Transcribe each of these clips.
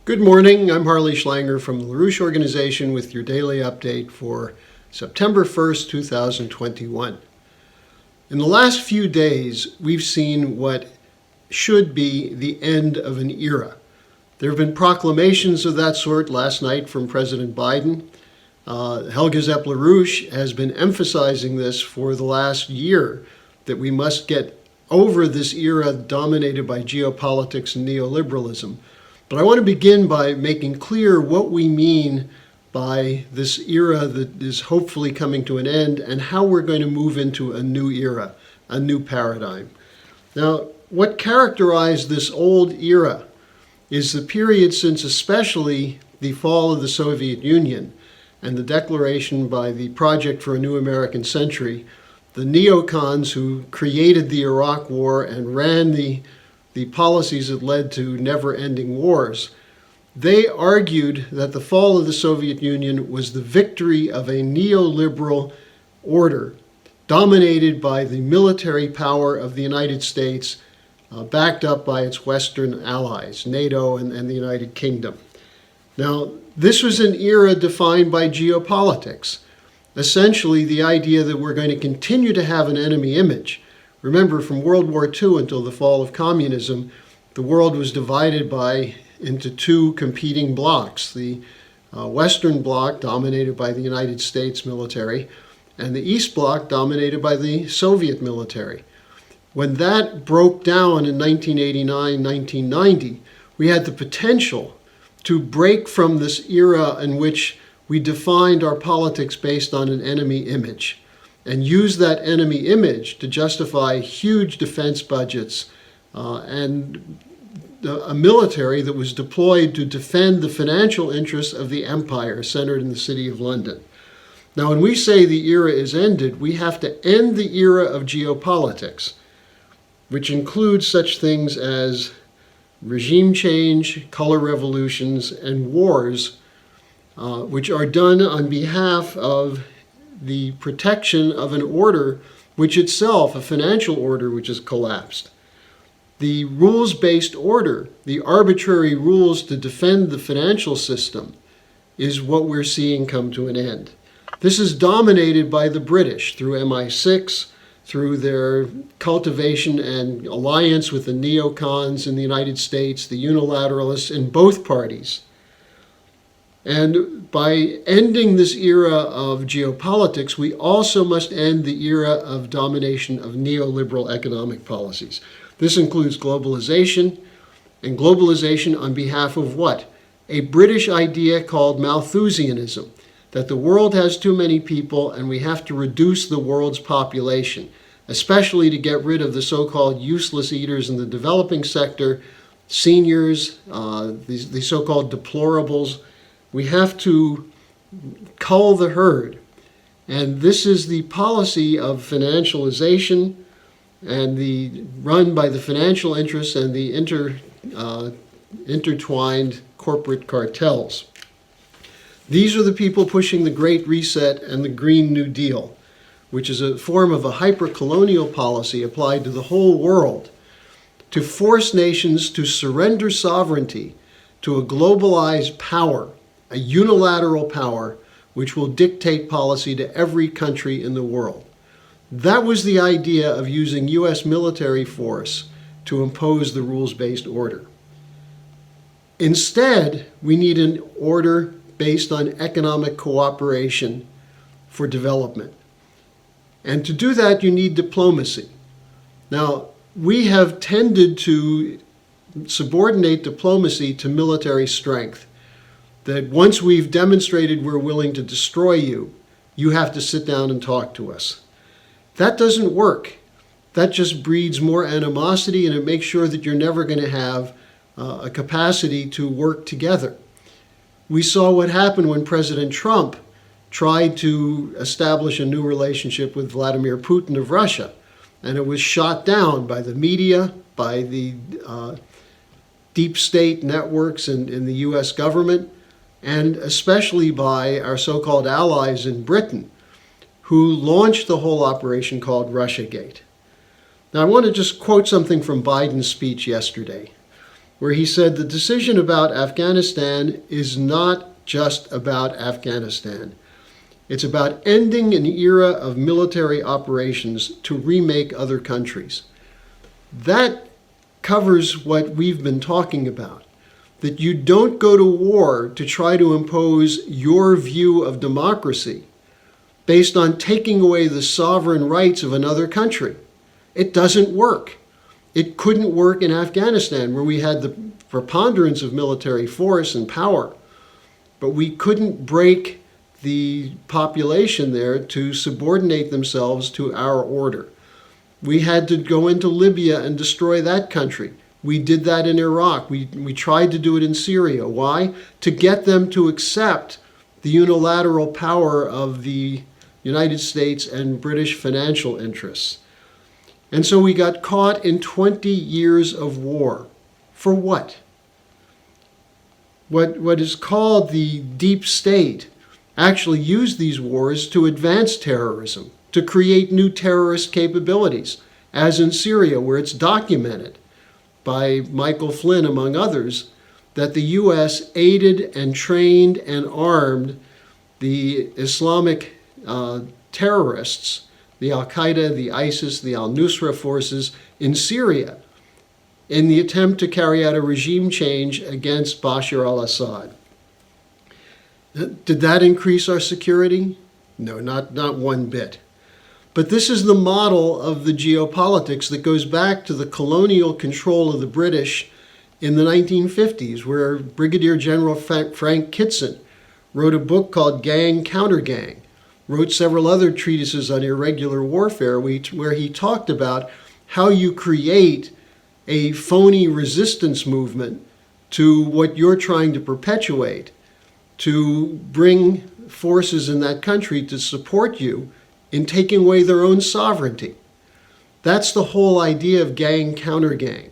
Good morning. I'm Harley Schlanger from the LaRouche Organization with your daily update for September 1st, 2021. In the last few days, we've seen what should be the end of an era. There have been proclamations of that sort last night from President Biden. Helga Zepp-LaRouche has been emphasizing this for the last year, that we must get over this era dominated by geopolitics and neoliberalism. But I want to begin by making clear what we mean by this era that is hopefully coming to an end and how we're going to move into a new era, a new paradigm. Now, what characterized this old era is the period since especially the fall of the Soviet Union and the declaration by the Project for a New American Century, the neocons who created the Iraq War and ran the policies that led to never-ending wars. They argued that the fall of the Soviet Union was the victory of a neoliberal order dominated by the military power of the United States, backed up by its Western allies, NATO and the United Kingdom. Now, this was an era defined by geopolitics, essentially the idea that we're going to continue to have an enemy image. Remember, from World War II until the fall of communism, the world was divided into two competing blocs. The Western bloc, dominated by the United States military, and the East bloc, dominated by the Soviet military. When that broke down in 1989, 1990, we had the potential to break from this era in which we defined our politics based on an enemy image, and use that enemy image to justify huge defense budgets and a military that was deployed to defend the financial interests of the empire centered in the city of London. Now, when we say the era is ended, we have to end the era of geopolitics, which includes such things as regime change, color revolutions, and wars, which are done on behalf of the protection of an order which itself, a financial order which has collapsed. The rules-based order, the arbitrary rules to defend the financial system, is what we're seeing come to an end. This is dominated by the British through MI6, through their cultivation and alliance with the neocons in the United States, the unilateralists in both parties. And by ending this era of geopolitics, we also must end the era of domination of neoliberal economic policies. This includes globalization, and globalization on behalf of what? A British idea called Malthusianism, that the world has too many people and we have to reduce the world's population, especially to get rid of the so-called useless eaters in the developing sector, seniors, the so-called deplorables. We have to cull the herd. And this is the policy of financialization and the run by the financial interests and the intertwined corporate cartels. These are the people pushing the Great Reset and the Green New Deal, which is a form of a hyper-colonial policy applied to the whole world to force nations to surrender sovereignty to a globalized power, a unilateral power which will dictate policy to every country in the world. That was the idea of using U.S. military force to impose the rules-based order. Instead, we need an order based on economic cooperation for development. And to do that, you need diplomacy. Now, we have tended to subordinate diplomacy to military strength. That once we've demonstrated we're willing to destroy you, you have to sit down and talk to us. That doesn't work. That just breeds more animosity, and it makes sure that you're never going to have a capacity to work together. We saw what happened when President Trump tried to establish a new relationship with Vladimir Putin of Russia, and it was shot down by the media, by the deep state networks in the U.S. government, and especially by our so-called allies in Britain, who launched the whole operation called Russiagate. Now, I want to just quote something from Biden's speech yesterday, where he said the decision about Afghanistan is not just about Afghanistan. It's about ending an era of military operations to remake other countries. That covers what we've been talking about, that you don't go to war to try to impose your view of democracy based on taking away the sovereign rights of another country. It doesn't work. It couldn't work in Afghanistan, where we had the preponderance of military force and power, but we couldn't break the population there to subordinate themselves to our order. We had to go into Libya and destroy that country. We did that in Iraq. We tried to do it in Syria. Why? To get them to accept the unilateral power of the United States and British financial interests. And so we got caught in 20 years of war. For what? What is called the deep state actually used these wars to advance terrorism, to create new terrorist capabilities, as in Syria, where it's documented by Michael Flynn, among others, that the U.S. aided and trained and armed the Islamic terrorists, the Al-Qaeda, the ISIS, the al-Nusra forces in Syria, in the attempt to carry out a regime change against Bashar al-Assad. Did that increase our security? No, not one bit. But this is the model of the geopolitics that goes back to the colonial control of the British in the 1950s, where Brigadier General Frank Kitson wrote a book called Gang Counter Gang, wrote several other treatises on irregular warfare, where he talked about how you create a phony resistance movement to what you're trying to perpetuate, to bring forces in that country to support you in taking away their own sovereignty. That's the whole idea of gang counter gang.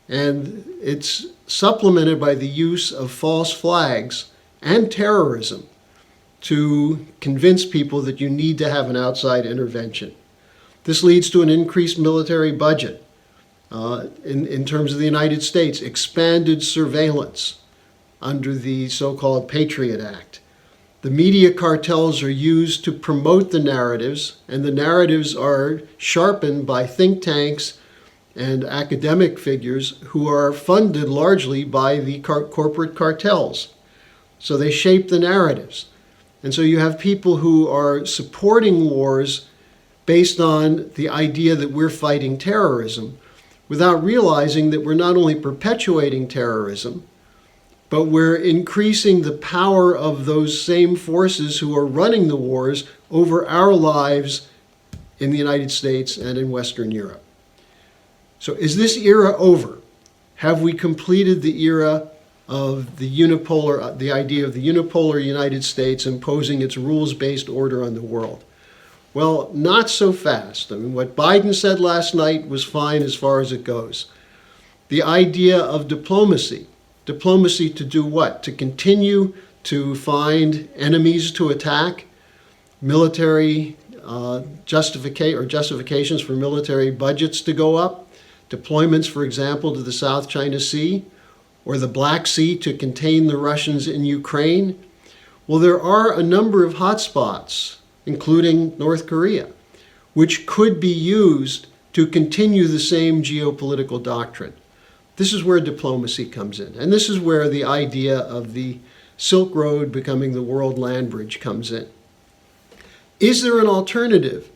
And it's supplemented by the use of false flags and terrorism to convince people that you need to have an outside intervention. This leads to an increased military budget. In terms of the United States, expanded surveillance under the so-called Patriot Act. The media cartels are used to promote the narratives, and the narratives are sharpened by think tanks and academic figures who are funded largely by the corporate cartels. So they shape the narratives. And so you have people who are supporting wars based on the idea that we're fighting terrorism, without realizing that we're not only perpetuating terrorism, but we're increasing the power of those same forces who are running the wars over our lives in the United States and in Western Europe. So is this era over? Have we completed the era of the idea of the unipolar United States imposing its rules-based order on the world? Well, not so fast. I mean, what Biden said last night was fine as far as it goes. The idea of diplomacy to do what? To continue to find enemies to attack, military justifications for military budgets to go up, deployments, for example, to the South China Sea or the Black Sea to contain the Russians in Ukraine. Well, there are a number of hotspots, including North Korea, which could be used to continue the same geopolitical doctrine. This is where diplomacy comes in. And this is where the idea of the Silk Road becoming the world land bridge comes in. Is there an alternative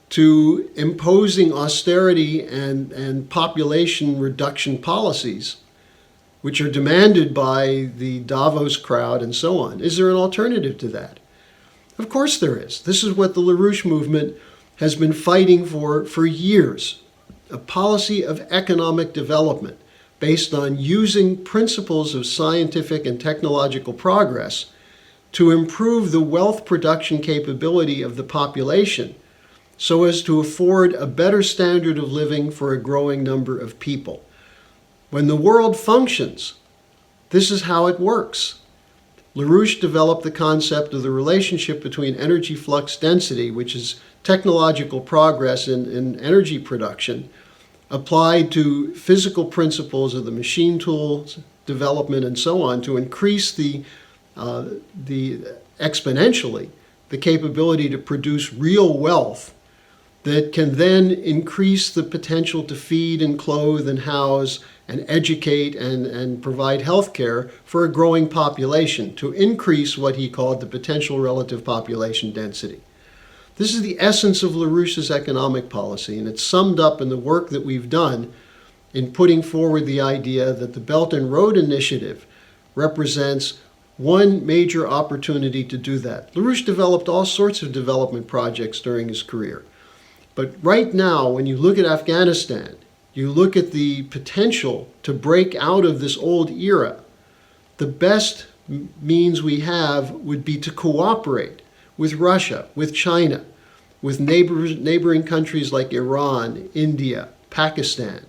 to imposing austerity and population reduction policies, which are demanded by the Davos crowd and so on? Is there an alternative to that? Of course there is. This is what the LaRouche movement has been fighting for years. A policy of economic development based on using principles of scientific and technological progress to improve the wealth production capability of the population so as to afford a better standard of living for a growing number of people. When the world functions, this is how it works. LaRouche developed the concept of the relationship between energy flux density, which is technological progress in energy production, applied to physical principles of the machine tools development and so on to increase the exponentially the capability to produce real wealth that can then increase the potential to feed and clothe and house and educate and provide health care for a growing population, to increase what he called the potential relative population density. This is the essence of LaRouche's economic policy, and it's summed up in the work that we've done in putting forward the idea that the Belt and Road Initiative represents one major opportunity to do that. LaRouche developed all sorts of development projects during his career. But right now, when you look at Afghanistan, you look at the potential to break out of this old era, the best means we have would be to cooperate with Russia, with China, with neighboring countries like Iran, India, Pakistan,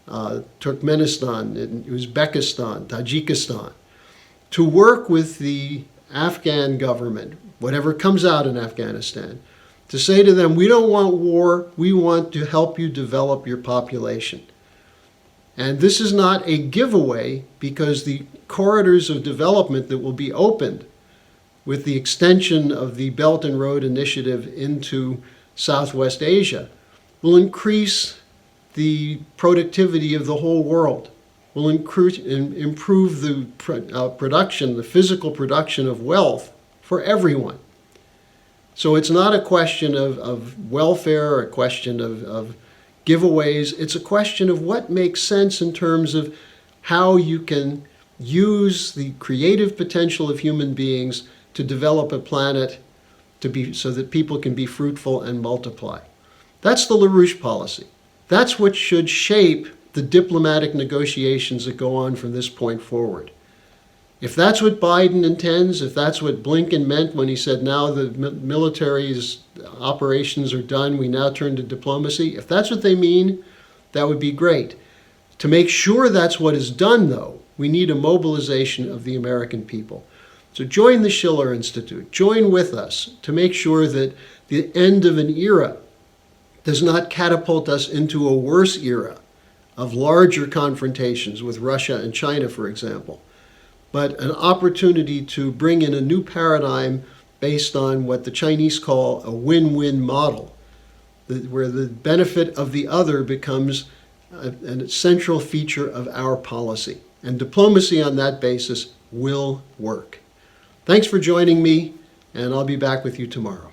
Turkmenistan, and Uzbekistan, Tajikistan, to work with the Afghan government, whatever comes out in Afghanistan, to say to them, we don't want war, we want to help you develop your population. And this is not a giveaway, because the corridors of development that will be opened with the extension of the Belt and Road Initiative into Southwest Asia will increase the productivity of the whole world, will improve the production, the physical production of wealth for everyone. So it's not a question of welfare, a question of giveaways. It's a question of what makes sense in terms of how you can use the creative potential of human beings to develop a planet so that people can be fruitful and multiply. That's the LaRouche policy. That's what should shape the diplomatic negotiations that go on from this point forward. If that's what Biden intends, if that's what Blinken meant when he said now the military's operations are done, we now turn to diplomacy, if that's what they mean, that would be great. To make sure that's what is done, though, we need a mobilization of the American people. So join the Schiller Institute. Join with us to make sure that the end of an era does not catapult us into a worse era of larger confrontations with Russia and China, for example, but an opportunity to bring in a new paradigm based on what the Chinese call a win-win model, where the benefit of the other becomes a central feature of our policy. And diplomacy on that basis will work. Thanks for joining me, and I'll be back with you tomorrow.